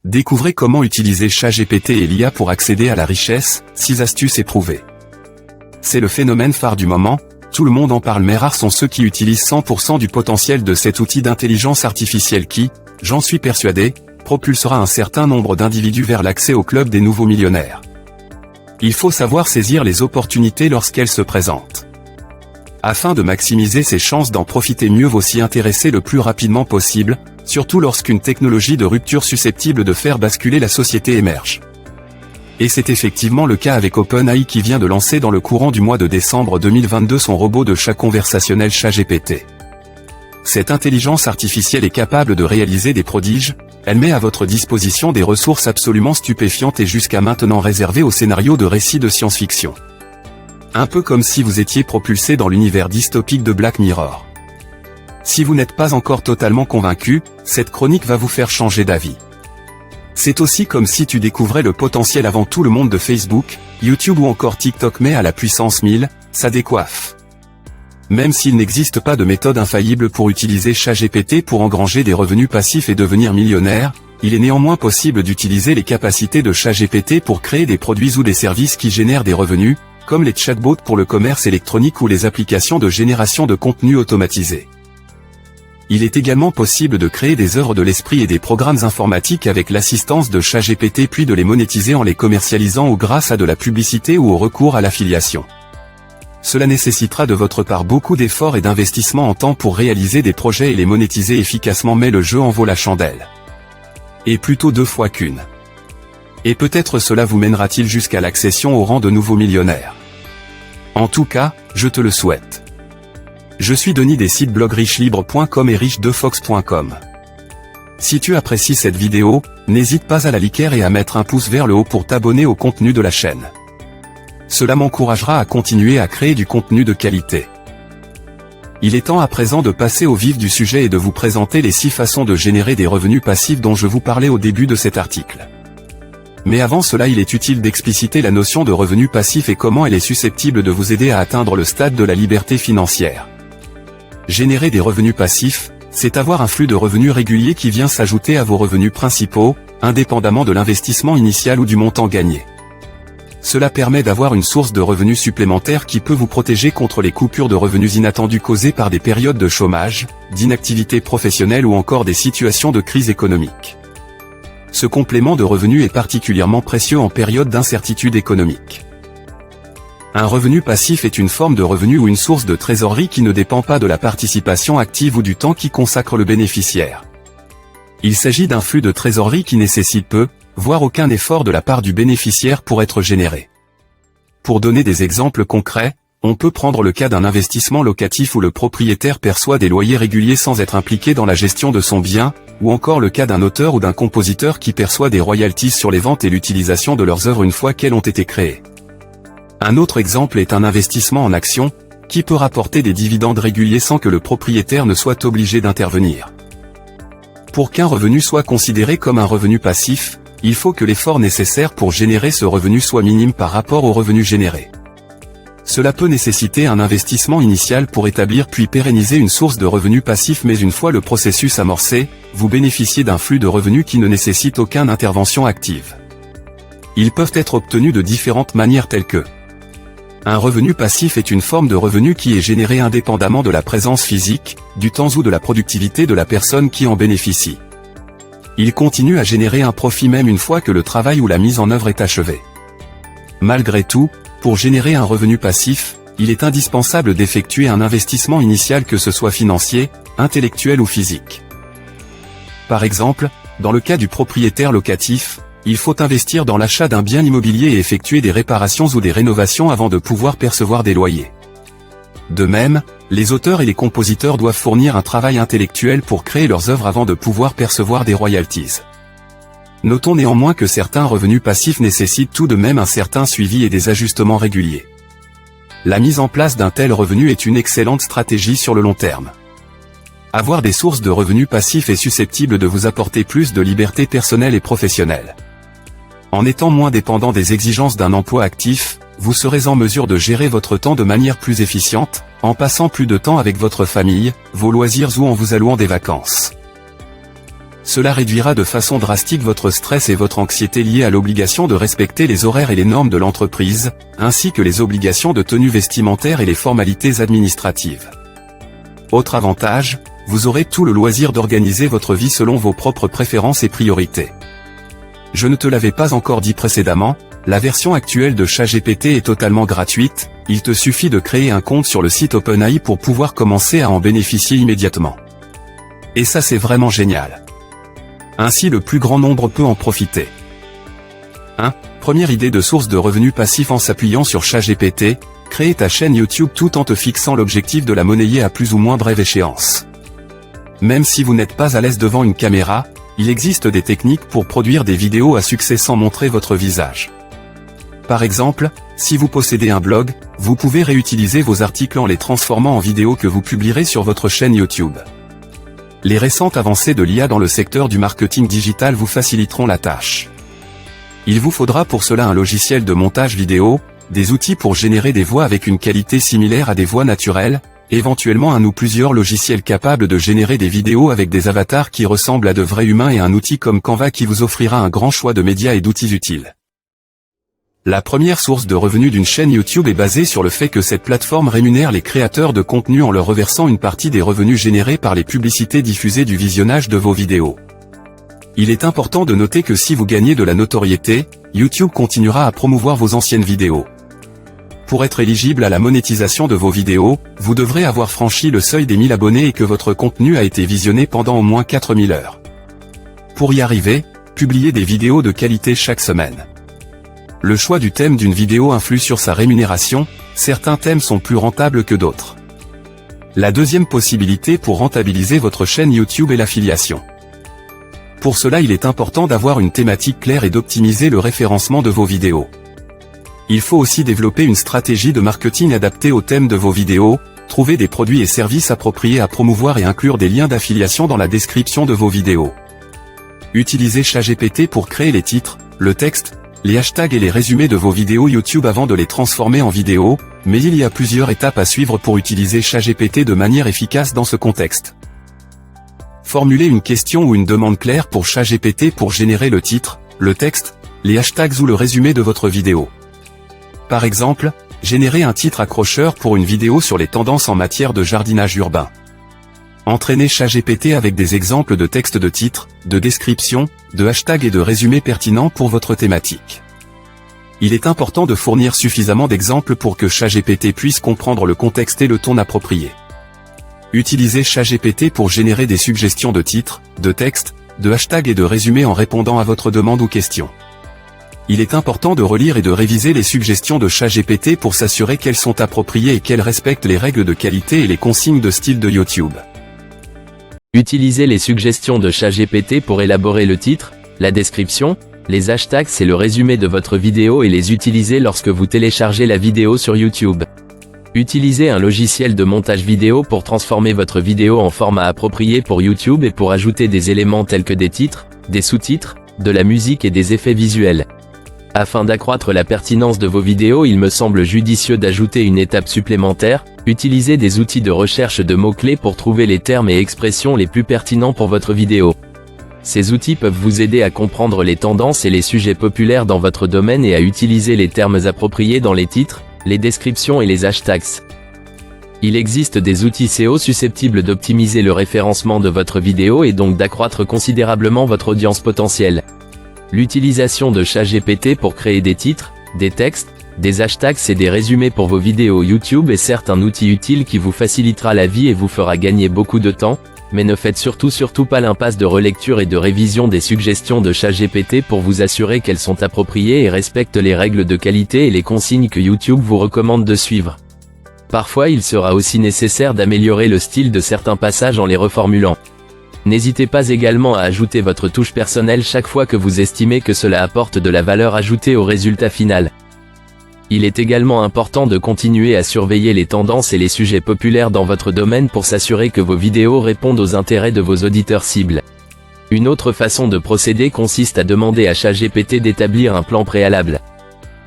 Découvrez comment utiliser ChatGPT et l'IA pour accéder à la richesse, 6 astuces éprouvées. C'est le phénomène phare du moment, tout le monde en parle mais rares sont ceux qui utilisent 100% du potentiel de cet outil d'intelligence artificielle qui, j'en suis persuadé, propulsera un certain nombre d'individus vers l'accès au club des nouveaux millionnaires. Il faut savoir saisir les opportunités lorsqu'elles se présentent. Afin de maximiser ses chances d'en profiter, mieux vaut s'y intéresser le plus rapidement possible, surtout lorsqu'une technologie de rupture susceptible de faire basculer la société émerge. Et c'est effectivement le cas avec OpenAI qui vient de lancer dans le courant du mois de décembre 2022 son robot de chat conversationnel ChatGPT. Cette intelligence artificielle est capable de réaliser des prodiges, elle met à votre disposition des ressources absolument stupéfiantes et jusqu'à maintenant réservées aux scénarios de récits de science-fiction. Un peu comme si vous étiez propulsé dans l'univers dystopique de Black Mirror. Si vous n'êtes pas encore totalement convaincu, cette chronique va vous faire changer d'avis. C'est aussi comme si tu découvrais le potentiel avant tout le monde de Facebook, YouTube ou encore TikTok, mais à la puissance 1000, ça décoiffe. Même s'il n'existe pas de méthode infaillible pour utiliser ChatGPT pour engranger des revenus passifs et devenir millionnaire, il est néanmoins possible d'utiliser les capacités de ChatGPT pour créer des produits ou des services qui génèrent des revenus, comme les chatbots pour le commerce électronique ou les applications de génération de contenu automatisé. Il est également possible de créer des œuvres de l'esprit et des programmes informatiques avec l'assistance de ChatGPT puis de les monétiser en les commercialisant ou grâce à de la publicité ou au recours à l'affiliation. Cela nécessitera de votre part beaucoup d'efforts et d'investissement en temps pour réaliser des projets et les monétiser efficacement, mais le jeu en vaut la chandelle. Et plutôt 2 fois qu'une. Et peut-être cela vous mènera-t-il jusqu'à l'accession au rang de nouveau millionnaire. En tout cas, je te le souhaite. Je suis Denis des sites blogrichelibre.com et riche2fox.com. Si tu apprécies cette vidéo, n'hésite pas à la liker et à mettre un pouce vers le haut pour t'abonner au contenu de la chaîne. Cela m'encouragera à continuer à créer du contenu de qualité. Il est temps à présent de passer au vif du sujet et de vous présenter les 6 façons de générer des revenus passifs dont je vous parlais au début de cet article. Mais avant cela, il est utile d'expliciter la notion de revenu passif et comment elle est susceptible de vous aider à atteindre le stade de la liberté financière. Générer des revenus passifs, c'est avoir un flux de revenus régulier qui vient s'ajouter à vos revenus principaux, indépendamment de l'investissement initial ou du montant gagné. Cela permet d'avoir une source de revenus supplémentaire qui peut vous protéger contre les coupures de revenus inattendues causées par des périodes de chômage, d'inactivité professionnelle ou encore des situations de crise économique. Ce complément de revenus est particulièrement précieux en période d'incertitude économique. Un revenu passif est une forme de revenu ou une source de trésorerie qui ne dépend pas de la participation active ou du temps qui consacre le bénéficiaire. Il s'agit d'un flux de trésorerie qui nécessite peu, voire aucun effort de la part du bénéficiaire pour être généré. Pour donner des exemples concrets, on peut prendre le cas d'un investissement locatif où le propriétaire perçoit des loyers réguliers sans être impliqué dans la gestion de son bien, ou encore le cas d'un auteur ou d'un compositeur qui perçoit des royalties sur les ventes et l'utilisation de leurs œuvres une fois qu'elles ont été créées. Un autre exemple est un investissement en actions, qui peut rapporter des dividendes réguliers sans que le propriétaire ne soit obligé d'intervenir. Pour qu'un revenu soit considéré comme un revenu passif, il faut que l'effort nécessaire pour générer ce revenu soit minime par rapport au revenu généré. Cela peut nécessiter un investissement initial pour établir puis pérenniser une source de revenus passifs, mais une fois le processus amorcé, vous bénéficiez d'un flux de revenus qui ne nécessite aucune intervention active. Ils peuvent être obtenus de différentes manières telles que: un revenu passif est une forme de revenu qui est généré indépendamment de la présence physique, du temps ou de la productivité de la personne qui en bénéficie. Il continue à générer un profit même une fois que le travail ou la mise en œuvre est achevé. Malgré tout, pour générer un revenu passif, il est indispensable d'effectuer un investissement initial, que ce soit financier, intellectuel ou physique. Par exemple, dans le cas du propriétaire locatif, il faut investir dans l'achat d'un bien immobilier et effectuer des réparations ou des rénovations avant de pouvoir percevoir des loyers. De même, les auteurs et les compositeurs doivent fournir un travail intellectuel pour créer leurs œuvres avant de pouvoir percevoir des royalties. Notons néanmoins que certains revenus passifs nécessitent tout de même un certain suivi et des ajustements réguliers. La mise en place d'un tel revenu est une excellente stratégie sur le long terme. Avoir des sources de revenus passifs est susceptible de vous apporter plus de liberté personnelle et professionnelle. En étant moins dépendant des exigences d'un emploi actif, vous serez en mesure de gérer votre temps de manière plus efficiente, en passant plus de temps avec votre famille, vos loisirs ou en vous allouant des vacances. cela réduira de façon drastique votre stress et votre anxiété liés à l'obligation de respecter les horaires et les normes de l'entreprise, ainsi que les obligations de tenue vestimentaire et les formalités administratives. Autre avantage, vous aurez tout le loisir d'organiser votre vie selon vos propres préférences et priorités. Je ne te l'avais pas encore dit précédemment, la version actuelle de ChatGPT est totalement gratuite, il te suffit de créer un compte sur le site OpenAI pour pouvoir commencer à en bénéficier immédiatement. Et ça c'est vraiment génial. Ainsi le plus grand nombre peut en profiter. 1. Première idée de source de revenus passifs en s'appuyant sur ChatGPT, créer ta chaîne YouTube tout en te fixant l'objectif de la monnayer à plus ou moins brève échéance. Même si vous n'êtes pas à l'aise devant une caméra, il existe des techniques pour produire des vidéos à succès sans montrer votre visage. Par exemple, si vous possédez un blog, vous pouvez réutiliser vos articles en les transformant en vidéos que vous publierez sur votre chaîne YouTube. Les récentes avancées de l'IA dans le secteur du marketing digital vous faciliteront la tâche. Il vous faudra pour cela un logiciel de montage vidéo, des outils pour générer des voix avec une qualité similaire à des voix naturelles, éventuellement un ou plusieurs logiciels capables de générer des vidéos avec des avatars qui ressemblent à de vrais humains et un outil comme Canva qui vous offrira un grand choix de médias et d'outils utiles. La première source de revenus d'une chaîne YouTube est basée sur le fait que cette plateforme rémunère les créateurs de contenu en leur reversant une partie des revenus générés par les publicités diffusées du visionnage de vos vidéos. Il est important de noter que si vous gagnez de la notoriété, YouTube continuera à promouvoir vos anciennes vidéos. Pour être éligible à la monétisation de vos vidéos, vous devrez avoir franchi le seuil des 1000 abonnés et que votre contenu a été visionné pendant au moins 4000 heures. Pour y arriver, publiez des vidéos de qualité chaque semaine. Le choix du thème d'une vidéo influe sur sa rémunération, certains thèmes sont plus rentables que d'autres. La deuxième possibilité pour rentabiliser votre chaîne YouTube est l'affiliation. Pour cela il est important d'avoir une thématique claire et d'optimiser le référencement de vos vidéos. Il faut aussi développer une stratégie de marketing adaptée au thème de vos vidéos, trouver des produits et services appropriés à promouvoir et inclure des liens d'affiliation dans la description de vos vidéos. Utilisez ChatGPT pour créer les titres, le texte, les hashtags et les résumés de vos vidéos YouTube avant de les transformer en vidéos, mais il y a plusieurs étapes à suivre pour utiliser ChatGPT de manière efficace dans ce contexte. Formulez une question ou une demande claire pour ChatGPT pour générer le titre, le texte, les hashtags ou le résumé de votre vidéo. Par exemple, générez un titre accrocheur pour une vidéo sur les tendances en matière de jardinage urbain. Entraînez ChatGPT avec des exemples de textes de titres, de descriptions, de hashtags et de résumés pertinents pour votre thématique. Il est important de fournir suffisamment d'exemples pour que ChatGPT puisse comprendre le contexte et le ton approprié. Utilisez ChatGPT pour générer des suggestions de titres, de textes, de hashtags et de résumés en répondant à votre demande ou question. Il est important de relire et de réviser les suggestions de ChatGPT pour s'assurer qu'elles sont appropriées et qu'elles respectent les règles de qualité et les consignes de style de YouTube. Utilisez les suggestions de ChatGPT pour élaborer le titre, la description, les hashtags et le résumé de votre vidéo et les utiliser lorsque vous téléchargez la vidéo sur YouTube. Utilisez un logiciel de montage vidéo pour transformer votre vidéo en format approprié pour YouTube et pour ajouter des éléments tels que des titres, des sous-titres, de la musique et des effets visuels. Afin d'accroître la pertinence de vos vidéos, il me semble judicieux d'ajouter une étape supplémentaire, utilisez des outils de recherche de mots-clés pour trouver les termes et expressions les plus pertinents pour votre vidéo. Ces outils peuvent vous aider à comprendre les tendances et les sujets populaires dans votre domaine et à utiliser les termes appropriés dans les titres, les descriptions et les hashtags. Il existe des outils SEO susceptibles d'optimiser le référencement de votre vidéo et donc d'accroître considérablement votre audience potentielle. L'utilisation de ChatGPT pour créer des titres, des textes, des hashtags et des résumés pour vos vidéos YouTube est certes un outil utile qui vous facilitera la vie et vous fera gagner beaucoup de temps, mais ne faites surtout pas l'impasse de relecture et de révision des suggestions de ChatGPT pour vous assurer qu'elles sont appropriées et respectent les règles de qualité et les consignes que YouTube vous recommande de suivre. Parfois il sera aussi nécessaire d'améliorer le style de certains passages en les reformulant. N'hésitez pas également à ajouter votre touche personnelle chaque fois que vous estimez que cela apporte de la valeur ajoutée au résultat final. Il est également important de continuer à surveiller les tendances et les sujets populaires dans votre domaine pour s'assurer que vos vidéos répondent aux intérêts de vos auditeurs cibles. Une autre façon de procéder consiste à demander à ChatGPT d'établir un plan préalable,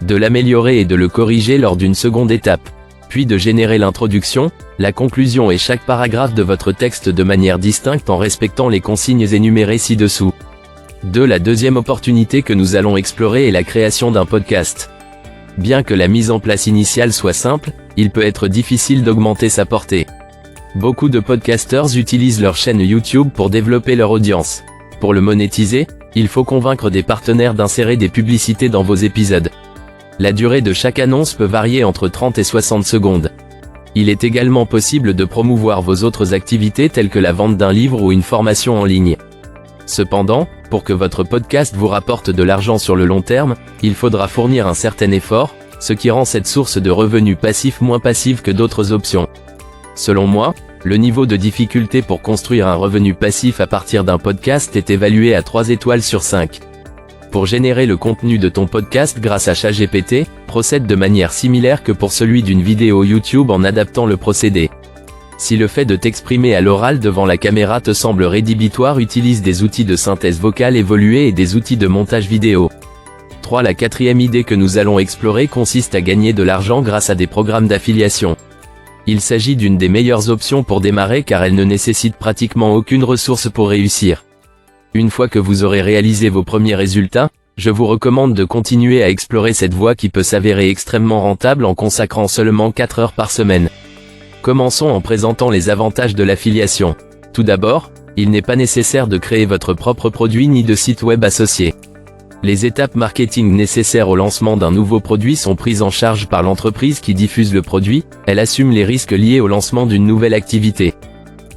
de l'améliorer et de le corriger lors d'une seconde étape. puis de générer l'introduction, la conclusion et chaque paragraphe de votre texte de manière distincte en respectant les consignes énumérées ci-dessous. 2. La deuxième opportunité que nous allons explorer est la création d'un podcast. Bien que la mise en place initiale soit simple, il peut être difficile d'augmenter sa portée. Beaucoup de podcasteurs utilisent leur chaîne YouTube pour développer leur audience. Pour le monétiser, il faut convaincre des partenaires d'insérer des publicités dans vos épisodes. La durée de chaque annonce peut varier entre 30 et 60 secondes. Il est également possible de promouvoir vos autres activités telles que la vente d'un livre ou une formation en ligne. Cependant, pour que votre podcast vous rapporte de l'argent sur le long terme, il faudra fournir un certain effort, ce qui rend cette source de revenus passifs moins passive que d'autres options. Selon moi, le niveau de difficulté pour construire un revenu passif à partir d'un podcast est évalué à 3 étoiles sur 5. Pour générer le contenu de ton podcast grâce à ChatGPT, procède de manière similaire que pour celui d'une vidéo YouTube en adaptant le procédé. Si le fait de t'exprimer à l'oral devant la caméra te semble rédhibitoire, utilise des outils de synthèse vocale évolués et des outils de montage vidéo. 3. La quatrième idée que nous allons explorer consiste à gagner de l'argent grâce à des programmes d'affiliation. Il s'agit d'une des meilleures options pour démarrer car elle ne nécessite pratiquement aucune ressource pour réussir. Une fois que vous aurez réalisé vos premiers résultats, je vous recommande de continuer à explorer cette voie qui peut s'avérer extrêmement rentable en consacrant seulement 4 heures par semaine. Commençons en présentant les avantages de l'affiliation. Tout d'abord, il n'est pas nécessaire de créer votre propre produit ni de site web associé. Les étapes marketing nécessaires au lancement d'un nouveau produit sont prises en charge par l'entreprise qui diffuse le produit, elle assume les risques liés au lancement d'une nouvelle activité.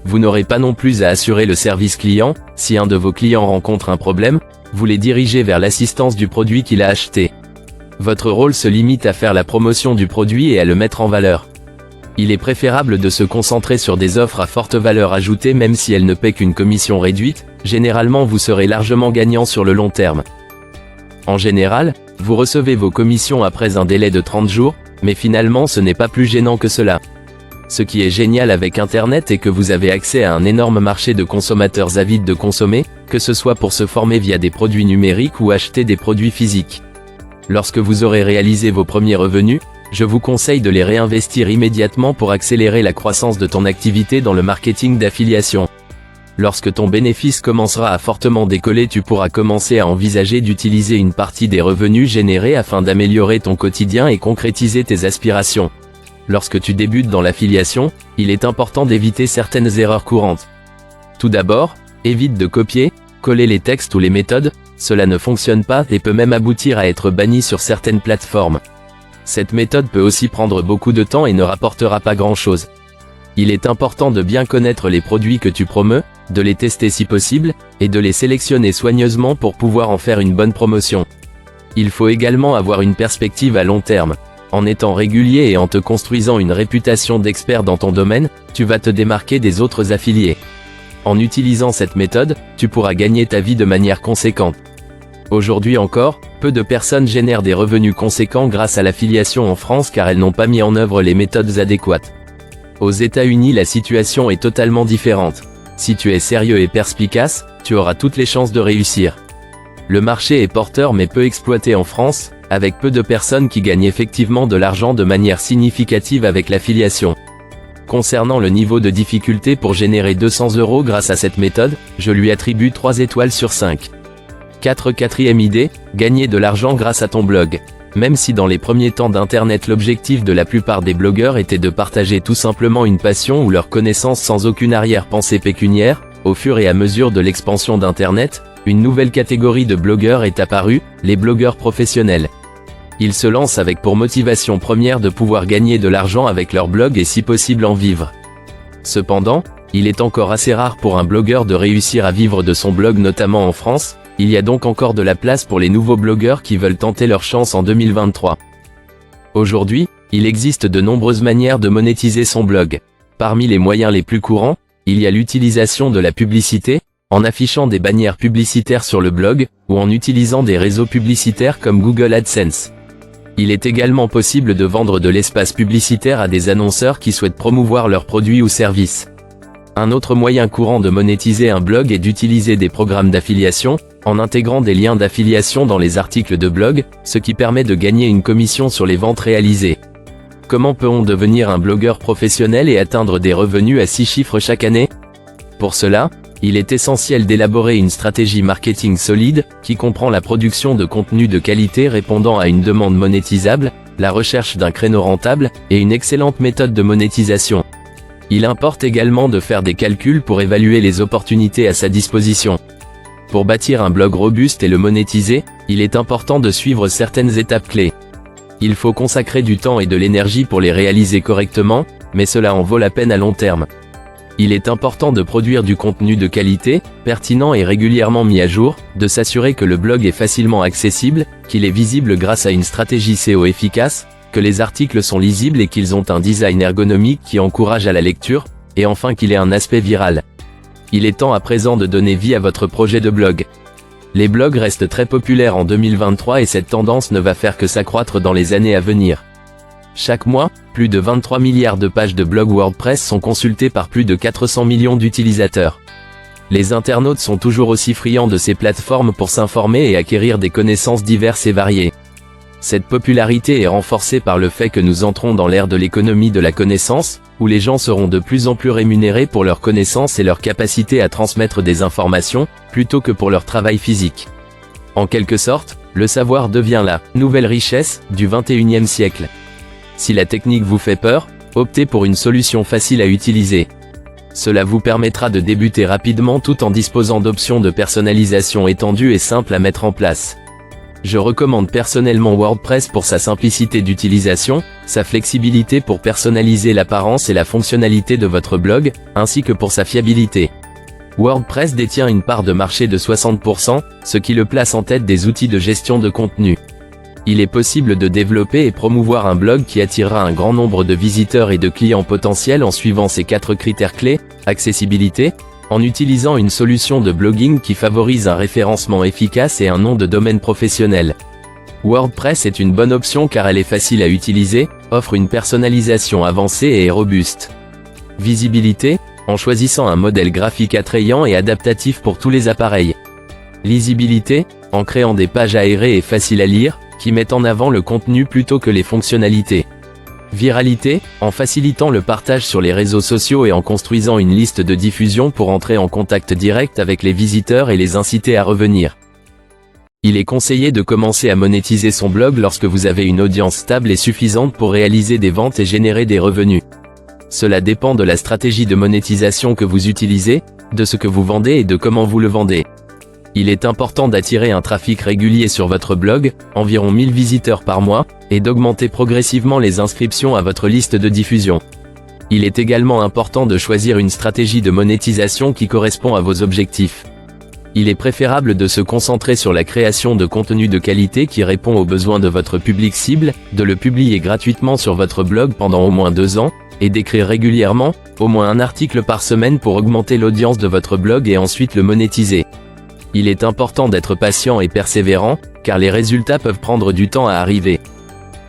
Vous n'aurez pas non plus à assurer le service client, si un de vos clients rencontre un problème, vous les dirigez vers l'assistance du produit qu'il a acheté. Votre rôle se limite à faire la promotion du produit et à le mettre en valeur. Il est préférable de se concentrer sur des offres à forte valeur ajoutée même si elles ne paient qu'une commission réduite, généralement vous serez largement gagnant sur le long terme. En général, vous recevez vos commissions après un délai de 30 jours, mais finalement ce n'est pas plus gênant que cela. Ce qui est génial avec Internet est que vous avez accès à un énorme marché de consommateurs avides de consommer, que ce soit pour se former via des produits numériques ou acheter des produits physiques. Lorsque vous aurez réalisé vos premiers revenus, je vous conseille de les réinvestir immédiatement pour accélérer la croissance de ton activité dans le marketing d'affiliation. Lorsque ton bénéfice commencera à fortement décoller, tu pourras commencer à envisager d'utiliser une partie des revenus générés afin d'améliorer ton quotidien et concrétiser tes aspirations. Lorsque tu débutes dans l'affiliation, il est important d'éviter certaines erreurs courantes. Tout d'abord, évite de copier, coller les textes ou les méthodes, cela ne fonctionne pas et peut même aboutir à être banni sur certaines plateformes. Cette méthode peut aussi prendre beaucoup de temps et ne rapportera pas grand-chose. Il est important de bien connaître les produits que tu promeus, de les tester si possible, et de les sélectionner soigneusement pour pouvoir en faire une bonne promotion. Il faut également avoir une perspective à long terme. En étant régulier et en te construisant une réputation d'expert dans ton domaine, tu vas te démarquer des autres affiliés. En utilisant cette méthode, tu pourras gagner ta vie de manière conséquente. Aujourd'hui encore, peu de personnes génèrent des revenus conséquents grâce à l'affiliation en France car elles n'ont pas mis en œuvre les méthodes adéquates. Aux États-Unis, la situation est totalement différente. Si tu es sérieux et perspicace, tu auras toutes les chances de réussir. Le marché est porteur mais peu exploité en France, avec peu de personnes qui gagnent effectivement de l'argent de manière significative avec l'affiliation. Concernant le niveau de difficulté pour générer 200 € grâce à cette méthode, je lui attribue 3 étoiles sur 5. 4. Quatrième idée, gagner de l'argent grâce à ton blog. Même si dans les premiers temps d'Internet l'objectif de la plupart des blogueurs était de partager tout simplement une passion ou leur connaissance sans aucune arrière-pensée pécuniaire, au fur et à mesure de l'expansion d'Internet, une nouvelle catégorie de blogueurs est apparue, les blogueurs professionnels. Ils se lancent avec pour motivation première de pouvoir gagner de l'argent avec leur blog et si possible en vivre. Cependant, il est encore assez rare pour un blogueur de réussir à vivre de son blog notamment en France. Il y a donc encore de la place pour les nouveaux blogueurs qui veulent tenter leur chance en 2023. Aujourd'hui, il existe de nombreuses manières de monétiser son blog. Parmi les moyens les plus courants, il y a l'utilisation de la publicité, en affichant des bannières publicitaires sur le blog, ou en utilisant des réseaux publicitaires comme Google AdSense. Il est également possible de vendre de l'espace publicitaire à des annonceurs qui souhaitent promouvoir leurs produits ou services. Un autre moyen courant de monétiser un blog est d'utiliser des programmes d'affiliation, en intégrant des liens d'affiliation dans les articles de blog, ce qui permet de gagner une commission sur les ventes réalisées. comment peut-on devenir un blogueur professionnel et atteindre des revenus à 6 chiffres chaque année? Pour cela, il est essentiel d'élaborer une stratégie marketing solide, qui comprend la production de contenu de qualité répondant à une demande monétisable, la recherche d'un créneau rentable, et une excellente méthode de monétisation. Il importe également de faire des calculs pour évaluer les opportunités à sa disposition. Pour bâtir un blog robuste et le monétiser, il est important de suivre certaines étapes clés. Il faut consacrer du temps et de l'énergie pour les réaliser correctement, mais cela en vaut la peine à long terme. Il est important de produire du contenu de qualité, pertinent et régulièrement mis à jour, de s'assurer que le blog est facilement accessible, qu'il est visible grâce à une stratégie SEO efficace, que les articles sont lisibles et qu'ils ont un design ergonomique qui encourage à la lecture, et enfin qu'il ait un aspect viral. Il est temps à présent de donner vie à votre projet de blog. Les blogs restent très populaires en 2023 et cette tendance ne va faire que s'accroître dans les années à venir. Chaque mois, plus de 23 milliards de pages de blog WordPress sont consultées par plus de 400 millions d'utilisateurs. Les internautes sont toujours aussi friands de ces plateformes pour s'informer et acquérir des connaissances diverses et variées. Cette popularité est renforcée par le fait que nous entrons dans l'ère de l'économie de la connaissance, où les gens seront de plus en plus rémunérés pour leurs connaissances et leur capacité à transmettre des informations, plutôt que pour leur travail physique. En quelque sorte, le savoir devient la nouvelle richesse du XXIe siècle. Si la technique vous fait peur, optez pour une solution facile à utiliser. Cela vous permettra de débuter rapidement tout en disposant d'options de personnalisation étendues et simples à mettre en place. Je recommande personnellement WordPress pour sa simplicité d'utilisation, sa flexibilité pour personnaliser l'apparence et la fonctionnalité de votre blog, ainsi que pour sa fiabilité. WordPress détient une part de marché de 60%, ce qui le place en tête des outils de gestion de contenu. Il est possible de développer et promouvoir un blog qui attirera un grand nombre de visiteurs et de clients potentiels en suivant ces 4 critères clés: accessibilité, en utilisant une solution de blogging qui favorise un référencement efficace et un nom de domaine professionnel. WordPress est une bonne option car elle est facile à utiliser, offre une personnalisation avancée et est robuste. Visibilité, en choisissant un modèle graphique attrayant et adaptatif pour tous les appareils. Lisibilité, en créant des pages aérées et faciles à lire, qui mettent en avant le contenu plutôt que les fonctionnalités. Viralité, en facilitant le partage sur les réseaux sociaux et en construisant une liste de diffusion pour entrer en contact direct avec les visiteurs et les inciter à revenir. Il est conseillé de commencer à monétiser son blog lorsque vous avez une audience stable et suffisante pour réaliser des ventes et générer des revenus. Cela dépend de la stratégie de monétisation que vous utilisez, de ce que vous vendez et de comment vous le vendez. Il est important d'attirer un trafic régulier sur votre blog, environ 1000 visiteurs par mois, et d'augmenter progressivement les inscriptions à votre liste de diffusion. Il est également important de choisir une stratégie de monétisation qui correspond à vos objectifs. Il est préférable de se concentrer sur la création de contenu de qualité qui répond aux besoins de votre public cible, de le publier gratuitement sur votre blog pendant au moins 2 ans, et d'écrire régulièrement, au moins un article par semaine pour augmenter l'audience de votre blog et ensuite le monétiser. Il est important d'être patient et persévérant, car les résultats peuvent prendre du temps à arriver.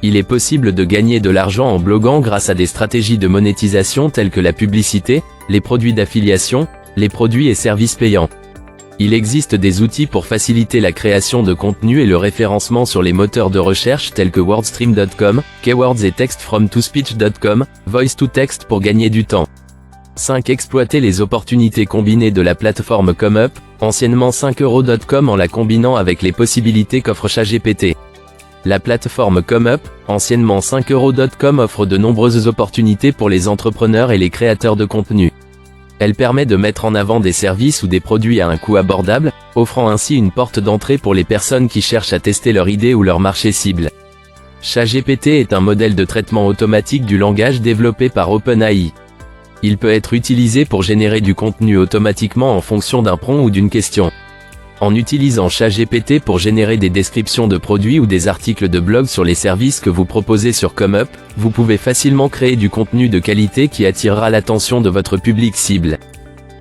Il est possible de gagner de l'argent en bloguant grâce à des stratégies de monétisation telles que la publicité, les produits d'affiliation, les produits et services payants. Il existe des outils pour faciliter la création de contenu et le référencement sur les moteurs de recherche tels que wordstream.com, Keywords et textfromtospeech.com, Voice2Text pour gagner du temps. 5. Exploiter les opportunités combinées de la plateforme ComeUp, anciennement 5euros.com en la combinant avec les possibilités qu'offre ChatGPT. La plateforme ComeUp, anciennement 5euros.com offre de nombreuses opportunités pour les entrepreneurs et les créateurs de contenu. Elle permet de mettre en avant des services ou des produits à un coût abordable, offrant ainsi une porte d'entrée pour les personnes qui cherchent à tester leur idée ou leur marché cible. ChatGPT est un modèle de traitement automatique du langage développé par OpenAI. Il peut être utilisé pour générer du contenu automatiquement en fonction d'un prompt ou d'une question. En utilisant ChatGPT pour générer des descriptions de produits ou des articles de blog sur les services que vous proposez sur ComeUp, vous pouvez facilement créer du contenu de qualité qui attirera l'attention de votre public cible.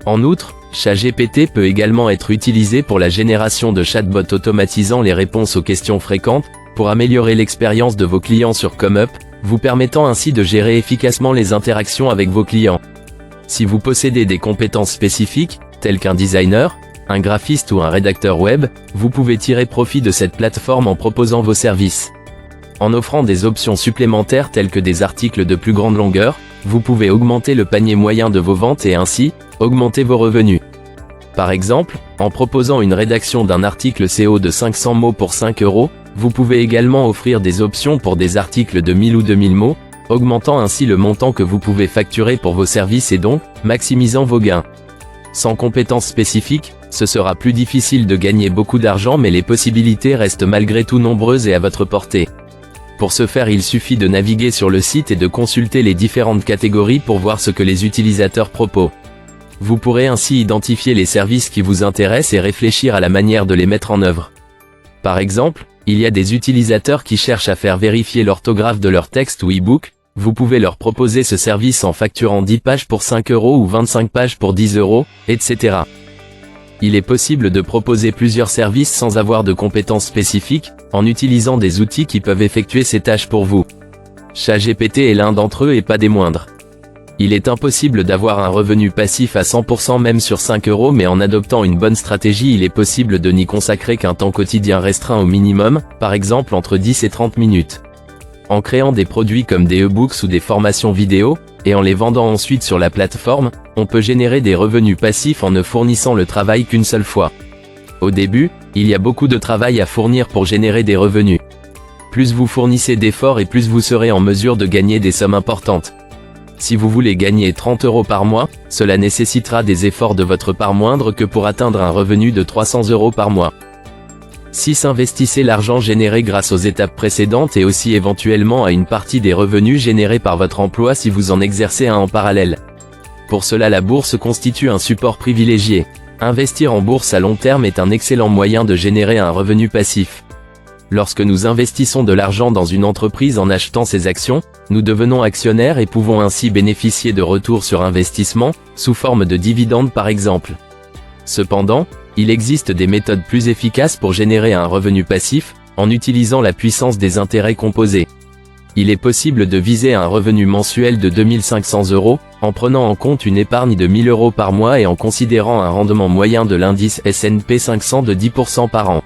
En outre, ChatGPT peut également être utilisé pour la génération de chatbots automatisant les réponses aux questions fréquentes, pour améliorer l'expérience de vos clients sur ComeUp, vous permettant ainsi de gérer efficacement les interactions avec vos clients. Si vous possédez des compétences spécifiques, telles qu'un designer, un graphiste ou un rédacteur web, vous pouvez tirer profit de cette plateforme en proposant vos services. En offrant des options supplémentaires telles que des articles de plus grande longueur, vous pouvez augmenter le panier moyen de vos ventes et ainsi, augmenter vos revenus. Par exemple, en proposant une rédaction d'un article SEO de 500 mots pour 5 €, vous pouvez également offrir des options pour des articles de 1000 ou 2000 mots, augmentant ainsi le montant que vous pouvez facturer pour vos services et donc, maximisant vos gains. Sans compétences spécifiques, ce sera plus difficile de gagner beaucoup d'argent mais les possibilités restent malgré tout nombreuses et à votre portée. Pour ce faire, il suffit de naviguer sur le site et de consulter les différentes catégories pour voir ce que les utilisateurs proposent. Vous pourrez ainsi identifier les services qui vous intéressent et réfléchir à la manière de les mettre en œuvre. Par exemple, il y a des utilisateurs qui cherchent à faire vérifier l'orthographe de leur texte ou e-book, vous pouvez leur proposer ce service en facturant 10 pages pour 5 € ou 25 pages pour 10 €, etc. Il est possible de proposer plusieurs services sans avoir de compétences spécifiques, en utilisant des outils qui peuvent effectuer ces tâches pour vous. ChatGPT est l'un d'entre eux et pas des moindres. Il est impossible d'avoir un revenu passif à 100% même sur 5 € mais en adoptant une bonne stratégie il est possible de n'y consacrer qu'un temps quotidien restreint au minimum, par exemple entre 10 et 30 minutes. En créant des produits comme des e-books ou des formations vidéo, et en les vendant ensuite sur la plateforme, on peut générer des revenus passifs en ne fournissant le travail qu'une seule fois. Au début, il y a beaucoup de travail à fournir pour générer des revenus. Plus vous fournissez d'efforts et plus vous serez en mesure de gagner des sommes importantes. Si vous voulez gagner 30 € par mois, cela nécessitera des efforts de votre part moindres que pour atteindre un revenu de 300 € par mois. 6. Investissez l'argent généré grâce aux étapes précédentes et aussi éventuellement à une partie des revenus générés par votre emploi si vous en exercez un en parallèle. Pour cela la bourse constitue un support privilégié. Investir en bourse à long terme est un excellent moyen de générer un revenu passif. Lorsque nous investissons de l'argent dans une entreprise en achetant ses actions, nous devenons actionnaires et pouvons ainsi bénéficier de retours sur investissement, sous forme de dividendes par exemple. Cependant, il existe des méthodes plus efficaces pour générer un revenu passif, en utilisant la puissance des intérêts composés. Il est possible de viser un revenu mensuel de 2500 €, en prenant en compte une épargne de 1000 € par mois et en considérant un rendement moyen de l'indice S&P 500 de 10% par an.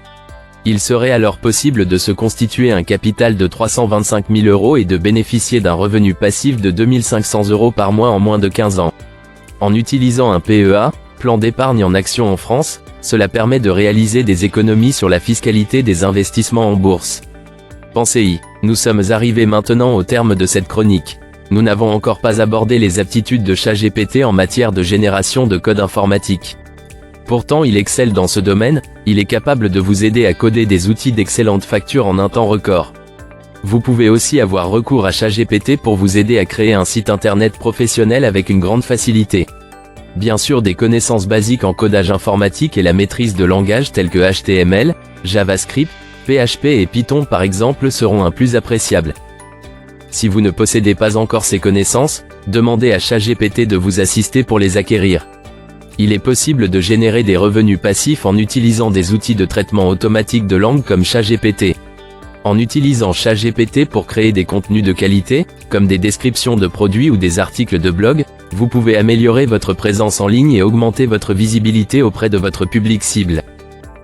Il serait alors possible de se constituer un capital de 325 000 € et de bénéficier d'un revenu passif de 2500 € par mois en moins de 15 ans. En utilisant un PEA, plan d'épargne en actions en France, cela permet de réaliser des économies sur la fiscalité des investissements en bourse. Pensez-y, nous sommes arrivés maintenant au terme de cette chronique. Nous n'avons encore pas abordé les aptitudes de ChatGPT en matière de génération de code informatique. Pourtant il excelle dans ce domaine, il est capable de vous aider à coder des outils d'excellente facture en un temps record. Vous pouvez aussi avoir recours à ChatGPT pour vous aider à créer un site internet professionnel avec une grande facilité. Bien sûr, des connaissances basiques en codage informatique et la maîtrise de langages tels que HTML, JavaScript, PHP et Python par exemple seront un plus appréciables. Si vous ne possédez pas encore ces connaissances, demandez à ChatGPT de vous assister pour les acquérir. Il est possible de générer des revenus passifs en utilisant des outils de traitement automatique de langue comme ChatGPT. En utilisant ChatGPT pour créer des contenus de qualité, comme des descriptions de produits ou des articles de blog, vous pouvez améliorer votre présence en ligne et augmenter votre visibilité auprès de votre public cible.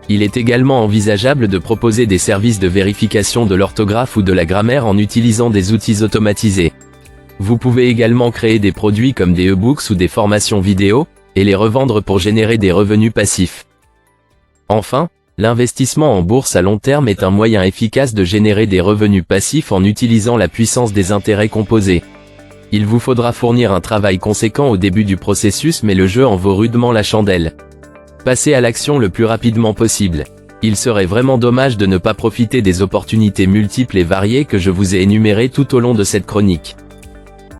Il est également envisageable de proposer des services de vérification de l'orthographe ou de la grammaire en utilisant des outils automatisés. Vous pouvez également créer des produits comme des e-books ou des formations vidéo, et les revendre pour générer des revenus passifs. Enfin, l'investissement en bourse à long terme est un moyen efficace de générer des revenus passifs en utilisant la puissance des intérêts composés. Il vous faudra fournir un travail conséquent au début du processus mais le jeu en vaut rudement la chandelle. Passez à l'action le plus rapidement possible. Il serait vraiment dommage de ne pas profiter des opportunités multiples et variées que je vous ai énumérées tout au long de cette chronique.